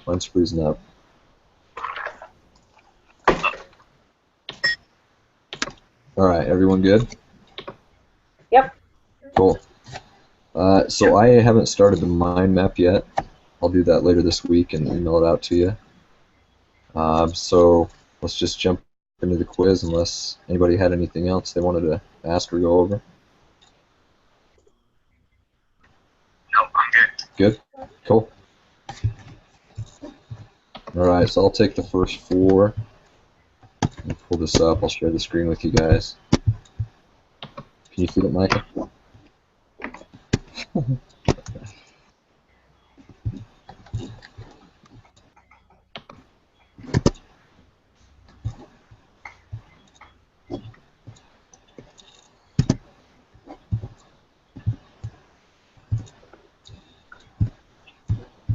Mine's freezing up. Alright, everyone good? Yep. Cool. So I haven't started the mind map yet. I'll do that later this week and email it out to you. So let's just jump into the quiz unless anybody had anything else they wanted to ask or go over. Nope, I'm good. Good? Cool. Alright, so I'll take the first four. Let me pull this up. I'll share the screen with you guys. Can you see it, Michael?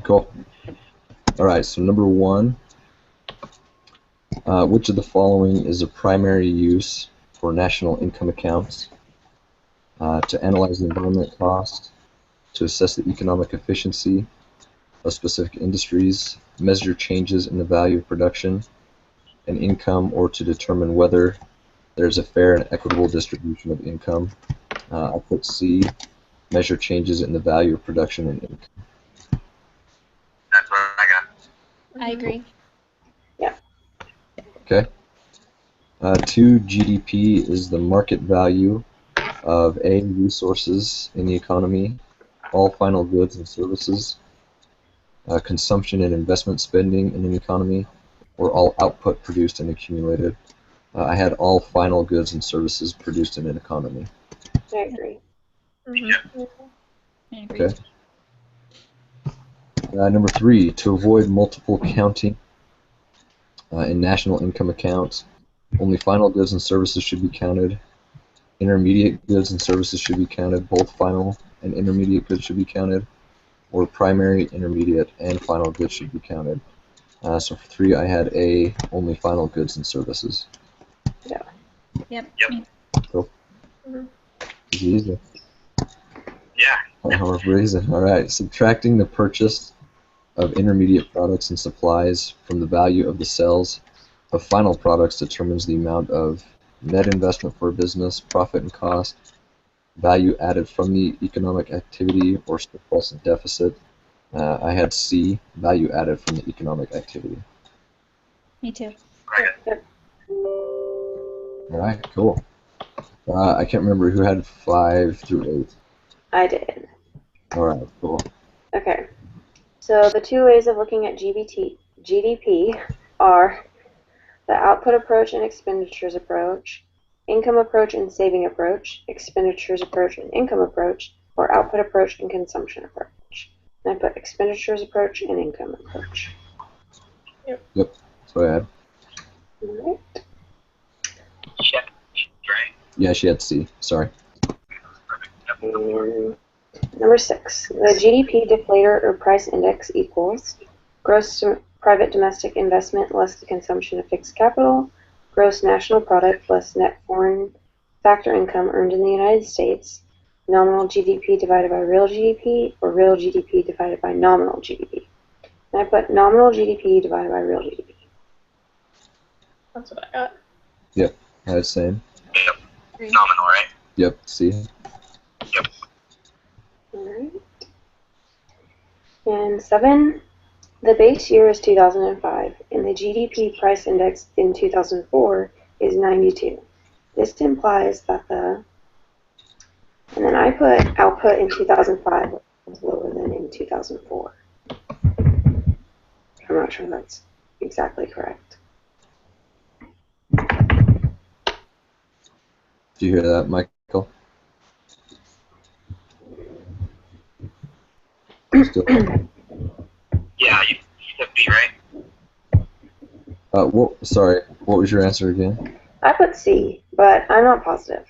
Cool. Alright, so number one. Which of the following is a primary use for national income accounts? To analyze the environment cost, to assess the economic efficiency of specific industries, measure changes in the value of production and income, or to determine whether there's a fair and equitable distribution of income. I'll put C, measure changes in the value of production and income. That's what I got. I agree. Okay. 2, GDP is the market value of A, resources in the economy, all final goods and services, consumption and investment spending in an economy, or all output produced and accumulated. I had all final goods and services produced in an economy. I agree. I agree. Okay. Number 3, to avoid multiple counting in national income accounts, only final goods and services should be counted. Intermediate goods and services should be counted. Both final and intermediate goods should be counted. Or primary, intermediate, and final goods should be counted. So for 3, I had A, only final goods and services. Yep. Yep. Cool. Mm-hmm. Easy. Yeah. We're freezing. All right. Subtracting the purchase of intermediate products and supplies from the value of the sales of final products determines the amount of net investment for a business, profit and cost, value added from the economic activity, or surplus and deficit. I had C, value added from the economic activity. Me too. Yep. All right, cool. I can't remember who had 5 through 8. I did. All right, cool. Okay. So the two ways of looking at GDP are the output approach and expenditures approach, income approach and saving approach, expenditures approach and income approach, or output approach and consumption approach. And I put expenditures approach and income approach. Yep, that's what I had. All right. Check. Right. Yeah, she had C. Sorry. And number 6, the GDP deflator or price index equals gross private domestic investment less the consumption of fixed capital, gross national product less net foreign factor income earned in the United States, nominal GDP divided by real GDP, or real GDP divided by nominal GDP. And I put nominal GDP divided by real GDP. That's what I got. Yep, I had the same. Yep. Nominal, right? Yep, C. Yep. Alright. And 7, the base year is 2005, and the GDP price index in 2004 is 92. This implies that the, and then I put output in 2005 was lower than in 2004. I'm not sure that's exactly correct. Did you hear that, Michael? Still. Yeah, you said B, right? Sorry, what was your answer again? I put C, but I'm not positive.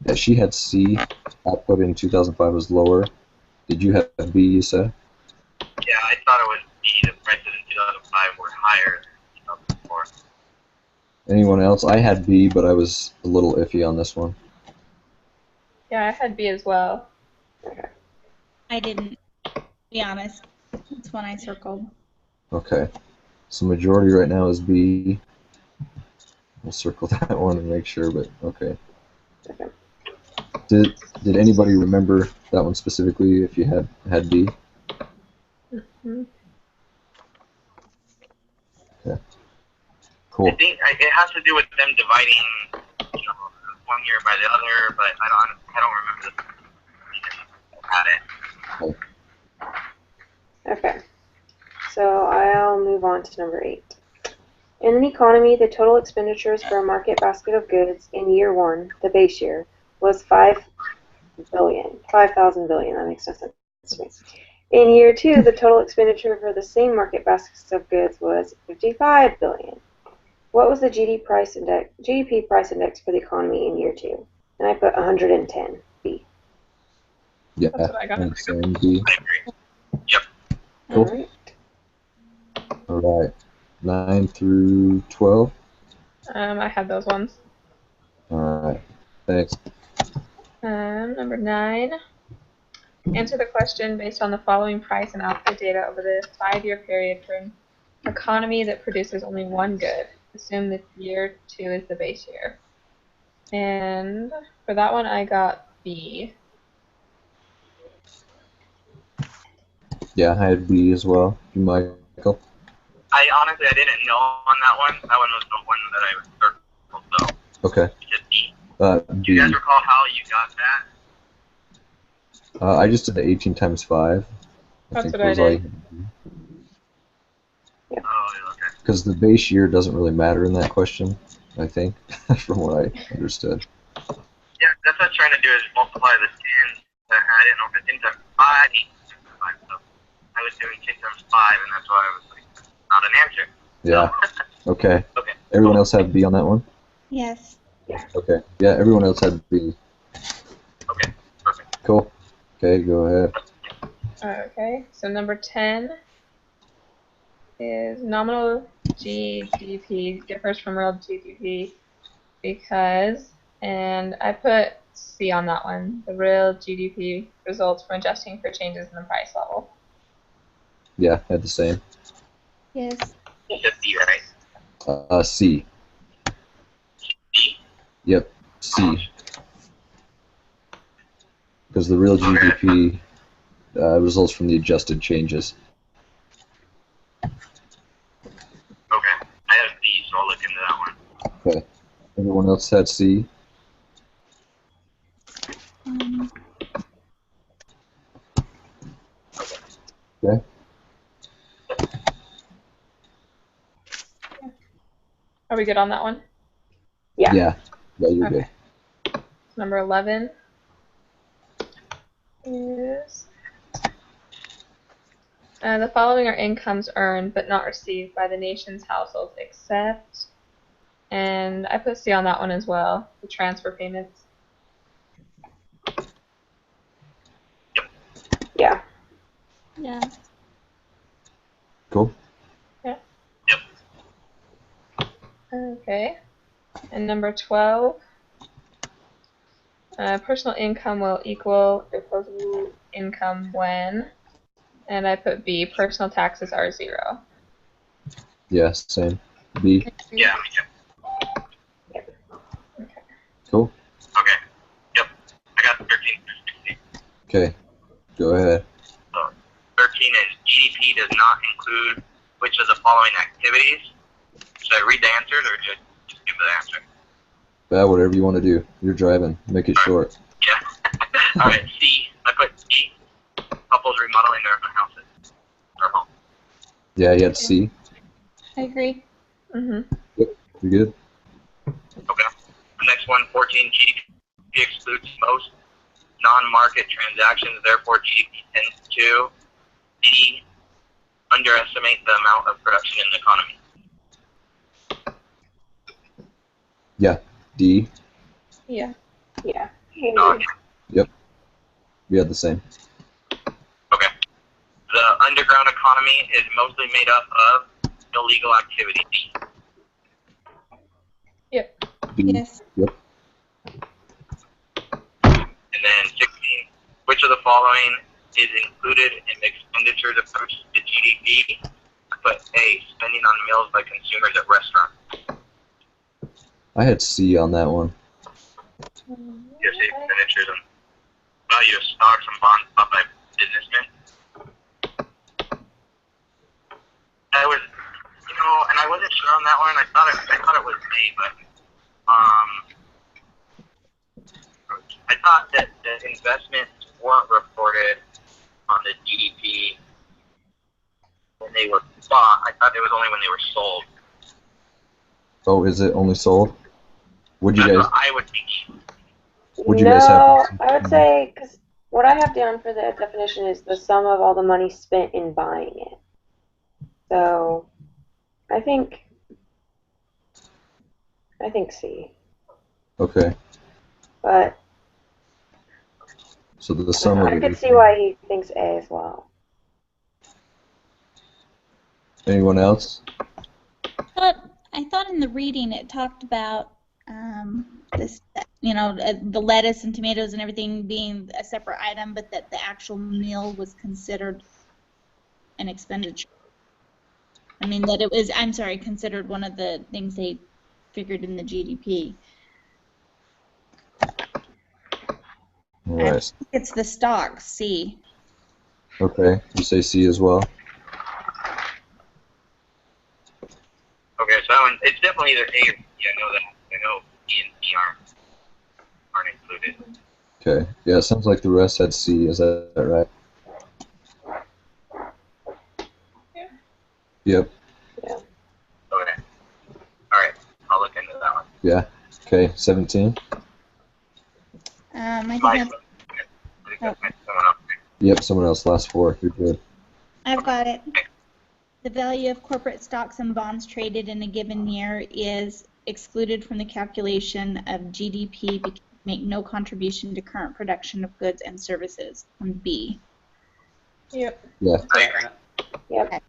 Yeah, she had C. Output in 2005 was lower. Did you have B, you said? Yeah, I thought it was B. The prices in 2005 were higher than 2004. Anyone else? I had B, but I was a little iffy on this one. Yeah, I had B as well. Okay. I didn't, to be honest. That's one I circled. Okay. So majority right now is B. We'll circle that one and make sure, but okay. Okay. Did anybody remember that one specifically if you had B? Mhm. Okay. Cool. I think it has to do with them dividing, one year by the other, but I don't remember the had it. Okay. So I'll move on to number 8. In an economy, the total expenditures for a market basket of goods in year 1, the base year, was 5,000 billion. That makes no sense to me. In year 2, the total expenditure for the same market baskets of goods was 55 billion. What was the GDP price index for the economy in year 2? And I put 110. B. Yeah. That's what I got. And same B. I agree. Yep. Cool. All right. All right. 9 through 12. I had those ones. All right. Thanks. Number 9. Answer the question based on the following price and output data over the 5-year period for an economy that produces only one good. Assume that year 2 is the base year. And for that one, I got B. Yeah, I had B as well. You, Michael? I honestly didn't know on that one. That one was the one that I circled, so Okay. just B. B. Do you guys recall how you got that? I just did the 18 times 5. That's what I did. Oh, okay. Because the base year doesn't really matter in that question, I think, from what I understood. Yeah, that's what I was trying to do is multiply the 10. I didn't know if it's 10 times 5, 8 times 5. So I was doing 10 times 5, and that's why I was like, not an answer. Yeah. So, Okay. okay. Everyone else had B on that one? Yes. Okay. Yeah, everyone else had B. Okay, perfect. Cool. Okay, go ahead. Okay, so number 10 is nominal GDP differs from real GDP because, and I put C on that one, the real GDP results from adjusting for changes in the price level. Yeah, had the same. Yes. You said B, right? C. B? Yep, C. Because the real GDP results from the adjusted changes. Okay. I have B, so I'll look into that one. Okay. Everyone else had C? Okay. Are we good on that one? Yeah. Yeah, you're Okay. good. Number 11 is the following are incomes earned but not received by the nation's households except, and I put C on that one as well, the transfer payments. Yeah. Yeah. Cool. Yeah. Yep. Okay. And number 12, personal income will equal disposable income when, and I put B, personal taxes are 0. Yeah, same. B. Yeah, yeah. Okay. Cool. Okay. Yep. I got 13 through 16. Okay, go ahead. So 13 is GDP does not include which of the following activities. Should I read the answers or just give the answer? Whatever you want to do. You're driving. Make it short. Yeah. All right. C. I put C. Couples remodeling their houses or home. Yeah, you had C. I agree. Mm-hmm. Yep, you're good. Okay. The next one, 14. GDP excludes most non-market transactions. Therefore, GDP tends to D. Underestimate the amount of production in the economy. Yeah, D. Yeah. Yeah. Yep, we had the same. Okay. The underground economy is mostly made up of illegal activity. Yep. B. Yes. Yep. And then 16. Which of the following is included in the expenditures approach to GDP, I put A, spending on meals by consumers at restaurants. I had C on that one. Yes, expenditures and value of stocks and bonds bought by businessmen. I was, and I wasn't sure on that one. I thought it was A, but I thought that the investments weren't reported on the GDP when they were bought. I thought it was only when they were sold. Oh, is it only sold? Would you That's guys? what I would think. Would you guys have? No, I would say, because what I have down for the definition is the sum of all the money spent in buying it. So, I think C. Okay. But So the summary. I could see why he thinks A as well. Anyone else? I thought in the reading it talked about this, the lettuce and tomatoes and everything being a separate item, but that the actual meal was considered an expenditure. I mean, that it was, I'm sorry, considered one of the things they figured in the GDP. All I right. think it's the stock, C. Okay. You say C as well. Okay, so that one, it's definitely either A or B. I know that. I know B and C aren't included. Okay. Yeah, it sounds like the rest had C. Is that right? Yeah. Yep. Yeah. Okay. All right. I'll look into that one. Yeah. Okay. 17. I think My, that's, I think that's someone else. Yep. Someone else. Last four. You're good. I've got it. The value of corporate stocks and bonds traded in a given year is excluded from the calculation of GDP because they make no contribution to current production of goods and services. On B. Yep. Yeah. I agree. Yep.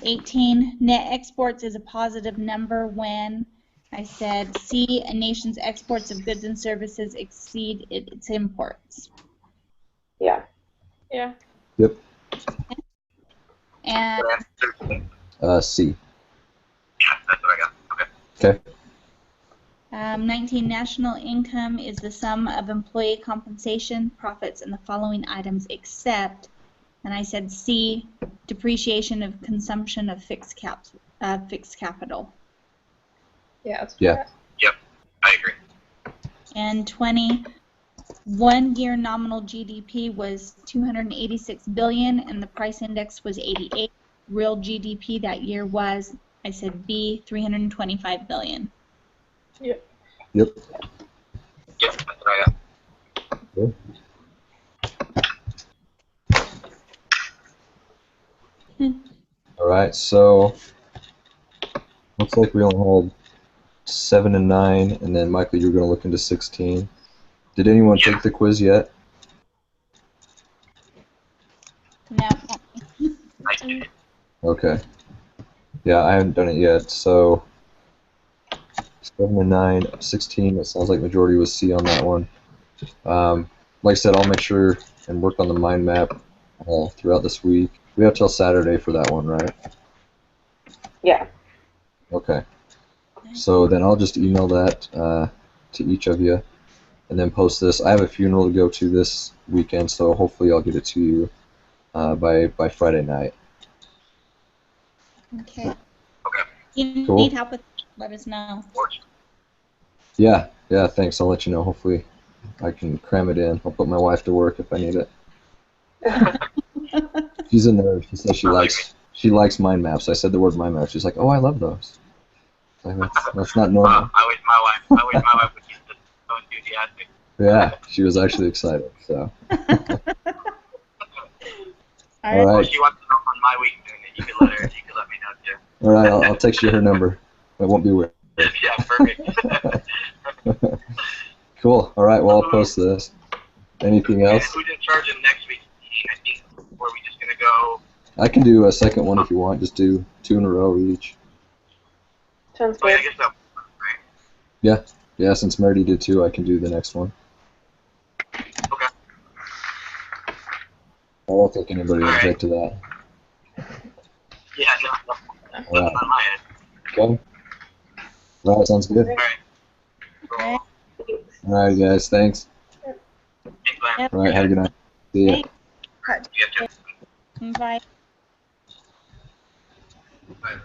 18, net exports is a positive number when I said C, a nation's exports of goods and services exceed its imports. Yeah. Yeah. Yep. And C. Yeah, that's what I got. Okay. Okay. 19, national income is the sum of employee compensation, profits, and the following items except, and I said C, depreciation of consumption of fixed capital. Yeah. That's Yeah. correct. Yep. I agree. And 20, 1 year nominal GDP was 286 billion and the price index was 88. Real GDP that year was, I said B, 325 billion. Yep. Yep. Yep, that's what I got. Good. All right. So looks like we only had 7 and 9, and then Michael, you were going to look into 16. Did anyone Yeah. take the quiz yet? No. I did. Okay. Yeah, I haven't done it yet. So 7 and 9, 16. It sounds like majority was C on that one. Like I said, I'll make sure and work on the mind map throughout this week. We have till Saturday for that one, right? Yeah. Okay. So then I'll just email that to each of you and then post this. I have a funeral to go to this weekend, so hopefully I'll get it to you by Friday night. Okay. Okay. You Cool. need help with, let us know. Yeah, thanks. I'll let you know. Hopefully I can cram it in. I'll put my wife to work if I need it. She's in there. She says she likes mind maps. I said the word mind maps. She's like, oh, I love those. Like, that's not normal. I wish my wife would be so enthusiastic. Yeah, she was actually excited. So. All Well, right. she wants to know on my week, and you can let me know too. All right. I'll text you her number. It won't be weird. Yeah, perfect. Cool. All right. Well, I'll post this. Anything else? Who's in charge of next week's meeting? I think, or are we just gonna go? I can do a second one if you want. Just do 2 in a row each. Sounds Oh yeah, good. I guess that. Right. Yeah. Since Meredith did 2, I can do the next one. Okay. I don't think anybody will All right. object to that. Nothing on my end. Okay. All right, sounds good. All right. All right. Thanks. All right, guys, thanks. Thanks, Glenn. Yep. All right, have a good night. See ya. Thanks. You too. Bye. Bye.